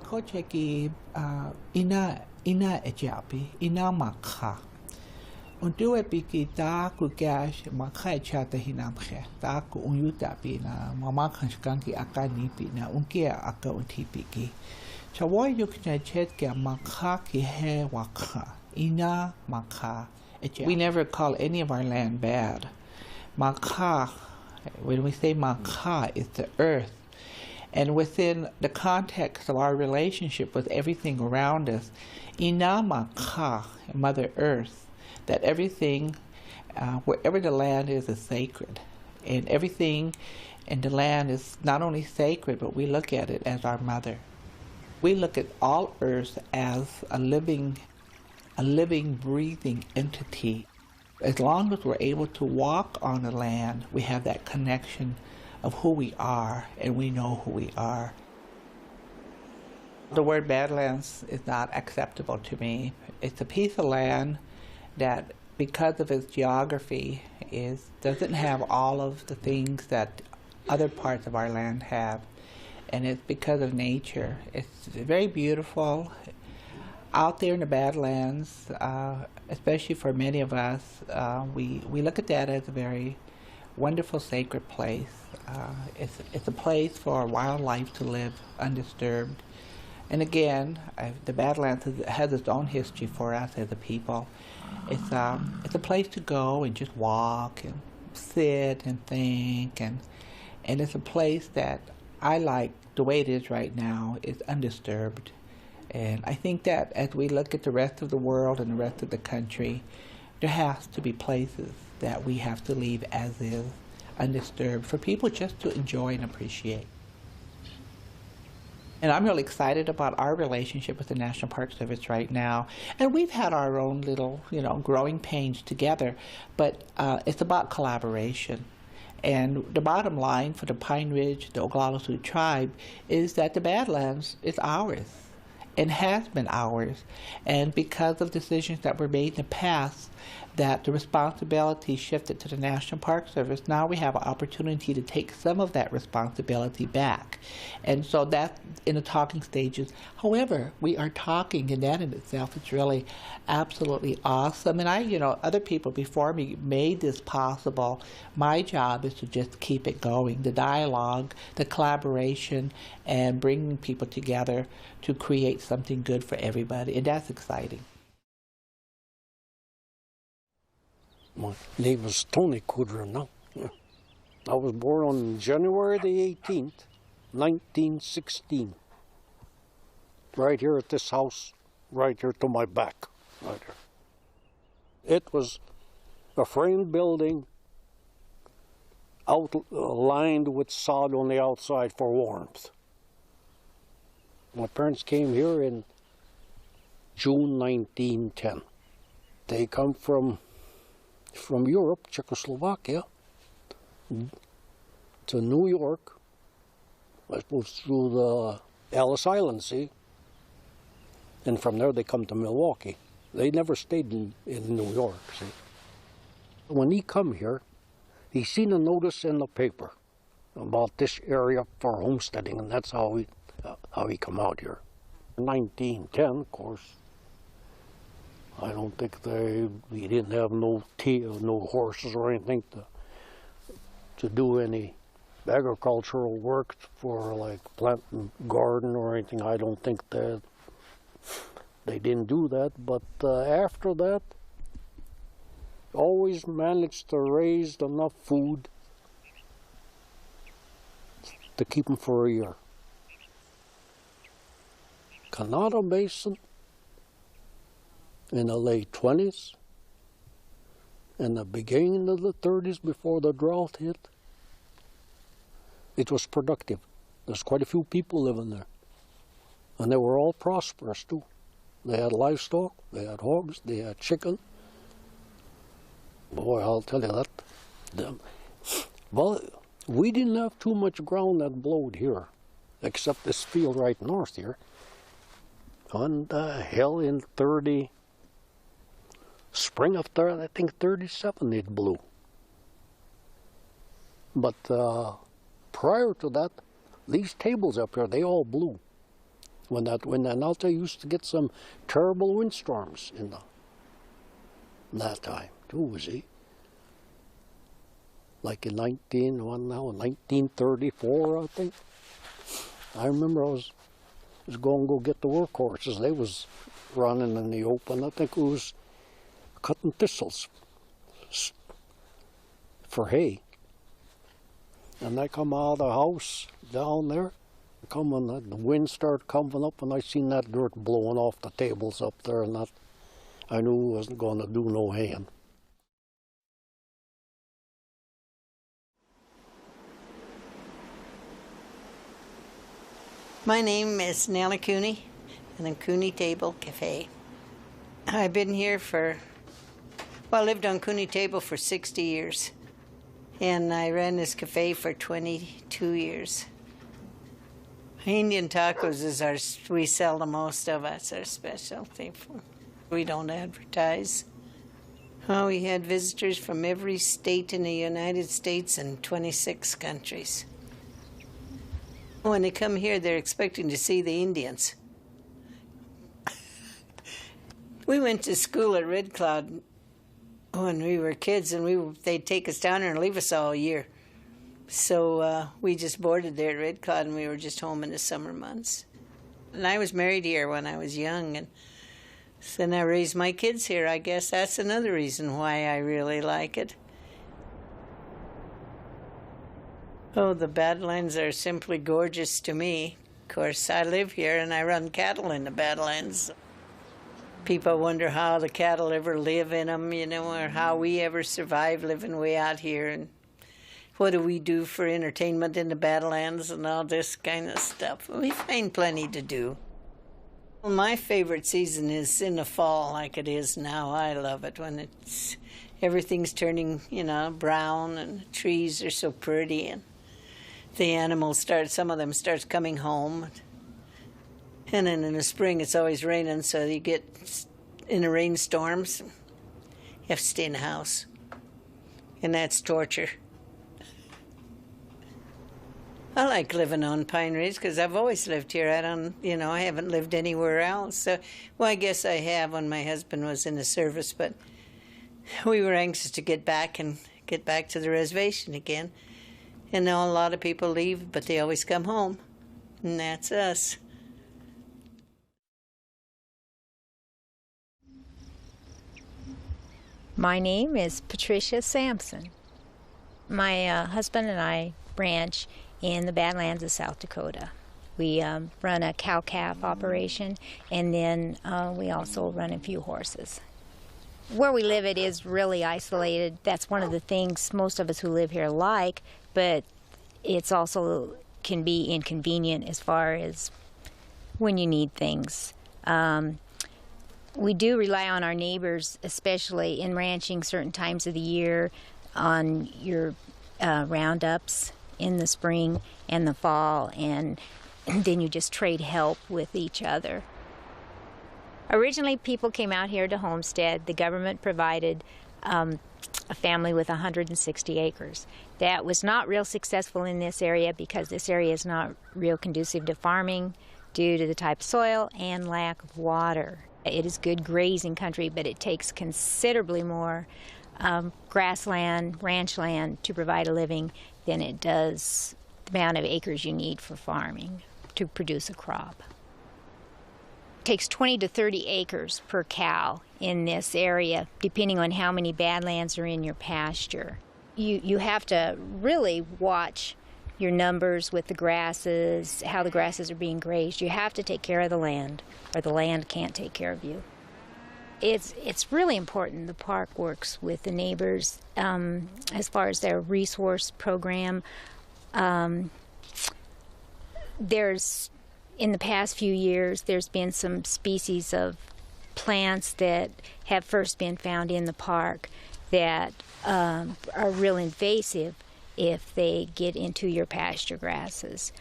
Kocheki ina ejapi ina makha. Untu epiki ta kukash makha chata hinamche ta ku unyuta pina mama kanshkanki akani pina unkia aka untipiki. Chawoy yukna chet ke makha ki he wakha ina makha ejapi. We never call any of our land bad. Makha, when we say makha, it's the earth. And within the context of our relationship with everything around us, Inamaka, Mother Earth, that everything, wherever the land is sacred. And everything in the land is not only sacred, but we look at it as our mother. We look at all Earth as a living, breathing entity. As long as we're able to walk on the land, we have that connection of who we are, and we know who we are. The word Badlands is not acceptable to me. It's a piece of land that, because of its geography, doesn't have all of the things that other parts of our land have, and it's because of nature. It's very beautiful. Out there in the Badlands, especially for many of us, we look at that as a very wonderful sacred place. It's a place for wildlife to live undisturbed. And again, the Badlands has its own history for us as a people. It's a place to go and just walk and sit and think, and it's a place that I like the way it is right now. It's undisturbed. And I think that as we look at the rest of the world and the rest of the country, there has to be places that we have to leave as is, undisturbed, for people just to enjoy and appreciate. And I'm really excited about our relationship with the National Park Service right now. And we've had our own little, growing pains together, but it's about collaboration. And the bottom line for the Pine Ridge, the Oglala Sioux tribe, is that the Badlands is ours and has been ours. And because of decisions that were made in the past, that the responsibility shifted to the National Park Service, now we have an opportunity to take some of that responsibility back. And so that's in the talking stages. However, we are talking, and that in itself is really absolutely awesome. And other people before me made this possible. My job is to just keep it going, the dialogue, the collaboration, and bringing people together to create something good for everybody. And that's exciting. My name is Tony Kudra. I was born on January the 18th, 1916. Right here at this house, right here to my back, right here. It was a frame building lined with sod on the outside for warmth. My parents came here in June 1910. They come from Europe, Czechoslovakia, to New York, I suppose through the Ellis Island Sea, and from there they come to Milwaukee. They never stayed in New York, see. When he come here, he seen a notice in the paper about this area for homesteading, and that's how he come out here. In 1910, of course, I don't think we didn't have no horses or anything to do any agricultural work for like planting garden or anything. I don't think that they didn't do that, but after that, always managed to raise enough food to keep them for a year. Canada Basin in the late 20s and the beginning of the 30s, before the drought hit, it was productive. There's quite a few people living there. And they were all prosperous too. They had livestock, they had hogs, they had chicken. Boy, I'll tell you that. Well, we didn't have too much ground that blowed here, except this field right north here. On the hill in spring of I think 37 it blew. But prior to that, these tables up here, they all blew. When that Alta used to get some terrible windstorms in that time too, see? Like in 1934, I think. I remember I was going to go get the workhorses. They was running in the open. I think it was cutting thistles for hay. And I come out of the house down there, the wind started coming up, and I seen that dirt blowing off the tables up there, and that I knew I wasn't going to do no haying. My name is Nella Cooney, and I'm Cooney Table Cafe. I've been here I lived on Cooney Table for 60 years, and I ran this cafe for 22 years. Indian tacos we sell the most of. That's our specialty. We don't advertise. We had visitors from every state in the United States and 26 countries. When they come here, they're expecting to see the Indians. We went to school at Red Cloud when we were kids, and they'd take us down there and leave us all year. So we just boarded there at Red Cloud, and we were just home in the summer months. And I was married here when I was young, and so then I raised my kids here. I guess that's another reason why I really like it. Oh, the Badlands are simply gorgeous to me. Of course, I live here and I run cattle in the Badlands. People wonder how the cattle ever live in them, or how we ever survive living way out here, and what do we do for entertainment in the Badlands and all this kind of stuff. We find plenty to do. Well, my favorite season is in the fall, like it is now. I love it when everything's turning, brown, and the trees are so pretty, and the animals some of them starts coming home. And then in the spring, it's always raining, so you get in the rainstorms, you have to stay in the house. And that's torture. I like living on Pine Ridge because I've always lived here. I haven't lived anywhere else. So, I guess I have when my husband was in the service, but we were anxious to get back to the reservation again. And now a lot of people leave, but they always come home, and that's us. My name is Patricia Sampson. My husband and I ranch in the Badlands of South Dakota. We run a cow-calf operation, and then we also run a few horses. Where we live, it is really isolated. That's one of the things most of us who live here like, but it's also can be inconvenient as far as when you need things. We do rely on our neighbors, especially in ranching certain times of the year, on your roundups in the spring and the fall, and then you just trade help with each other. Originally, people came out here to homestead. The government provided a family with 160 acres. That was not real successful in this area because this area is not real conducive to farming due to the type of soil and lack of water. It is good grazing country, but it takes considerably more grassland, ranch land to provide a living than it does the amount of acres you need for farming to produce a crop. It takes 20 to 30 acres per cow in this area, depending on how many badlands are in your pasture. You have to really watch your numbers with the grasses, how the grasses are being grazed. You have to take care of the land, or the land can't take care of you. It's really important the park works with the neighbors as far as their resource program. In the past few years, there's been some species of plants that have first been found in the park that are real invasive if they get into your pasture grasses.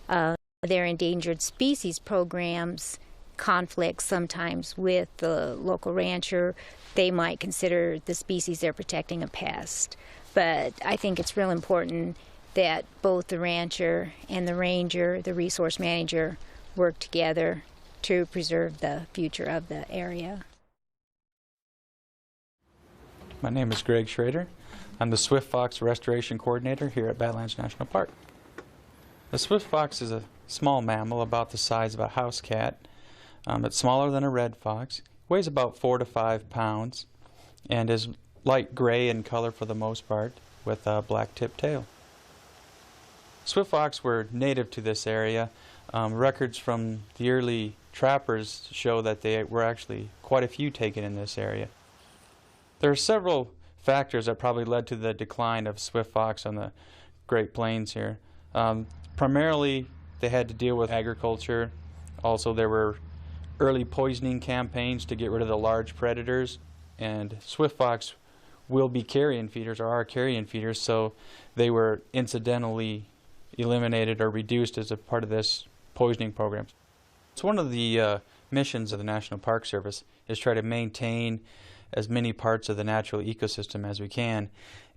Their endangered species programs conflict sometimes with the local rancher. They might consider the species they're protecting a pest. But I think it's real important that both the rancher and the ranger, the resource manager, work together to preserve the future of the area. My name is Greg Schrader. I'm the swift fox restoration coordinator here at Badlands National Park. The swift fox is a small mammal about the size of a house cat. It's smaller than a red fox, weighs about 4 to 5 pounds, and is light gray in color for the most part, with a black tipped tail. Swift fox were native to this area. Records from the early trappers show that there were actually quite a few taken in this area. There are several factors that probably led to the decline of swift fox on the Great Plains here. Primarily, they had to deal with agriculture. Also, there were early poisoning campaigns to get rid of the large predators, and swift fox will be carrion feeders, or are carrion feeders, so they were incidentally eliminated or reduced as a part of this poisoning program. It's one of the missions of the National Park Service is try to maintain as many parts of the natural ecosystem as we can,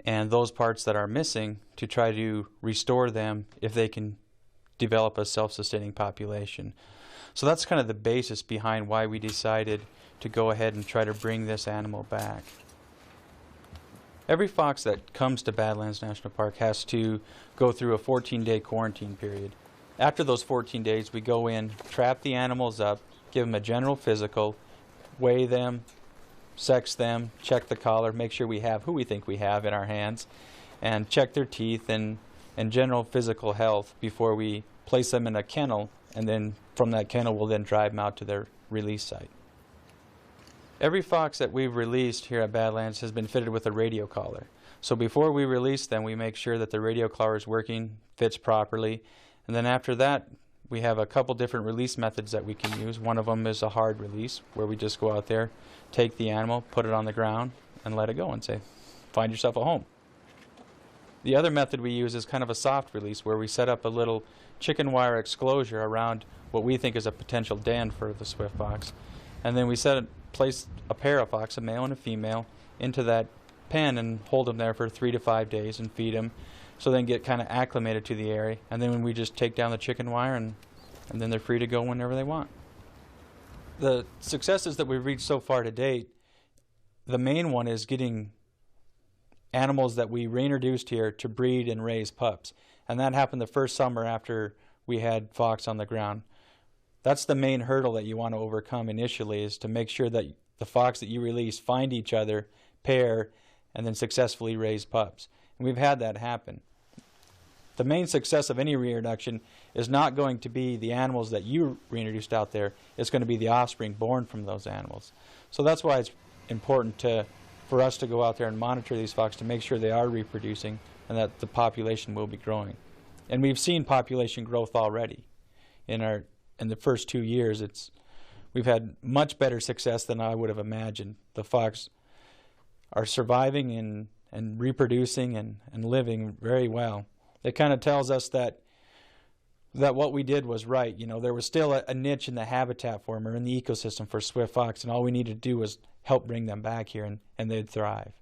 and those parts that are missing to try to restore them if they can develop a self-sustaining population. So that's kind of the basis behind why we decided to go ahead and try to bring this animal back. Every fox that comes to Badlands National Park has to go through a 14-day quarantine period. After those 14 days, we go in, trap the animals up, give them a general physical, weigh them, sex them, check the collar, make sure we have who we think we have in our hands, and check their teeth and general physical health before we place them in a kennel, and then from that kennel we'll then drive them out to their release site. Every fox that we've released here at Badlands has been fitted with a radio collar. So before we release them, we make sure that the radio collar is working, fits properly, and then after that we have a couple different release methods that we can use. One of them is a hard release, where we just go out there, take the animal, put it on the ground, and let it go and say, find yourself a home. The other method we use is kind of a soft release, where we set up a little chicken wire exclosure around what we think is a potential den for the swift fox. And then we place a pair of fox, a male and a female, into that pen and hold them there for 3 to 5 days and feed them, so they can get kind of acclimated to the area. And then we just take down the chicken wire, and then they're free to go whenever they want. The successes that we've reached so far to date, the main one is getting animals that we reintroduced here to breed and raise pups. And that happened the first summer after we had fox on the ground. That's the main hurdle that you want to overcome initially, is to make sure that the fox that you release find each other, pair, and then successfully raise pups. And we've had that happen. The main success of any reintroduction is not going to be the animals that you reintroduced out there. It's going to be the offspring born from those animals. So that's why it's important for us to go out there and monitor these fox to make sure they are reproducing and that the population will be growing. And we've seen population growth already. In the first 2 years, we've had much better success than I would have imagined. The fox are surviving and reproducing and living very well. It kind of tells us that what we did was right. You know, there was still a niche in the habitat for them, or in the ecosystem for swift fox, and all we needed to do was help bring them back here, and they'd thrive.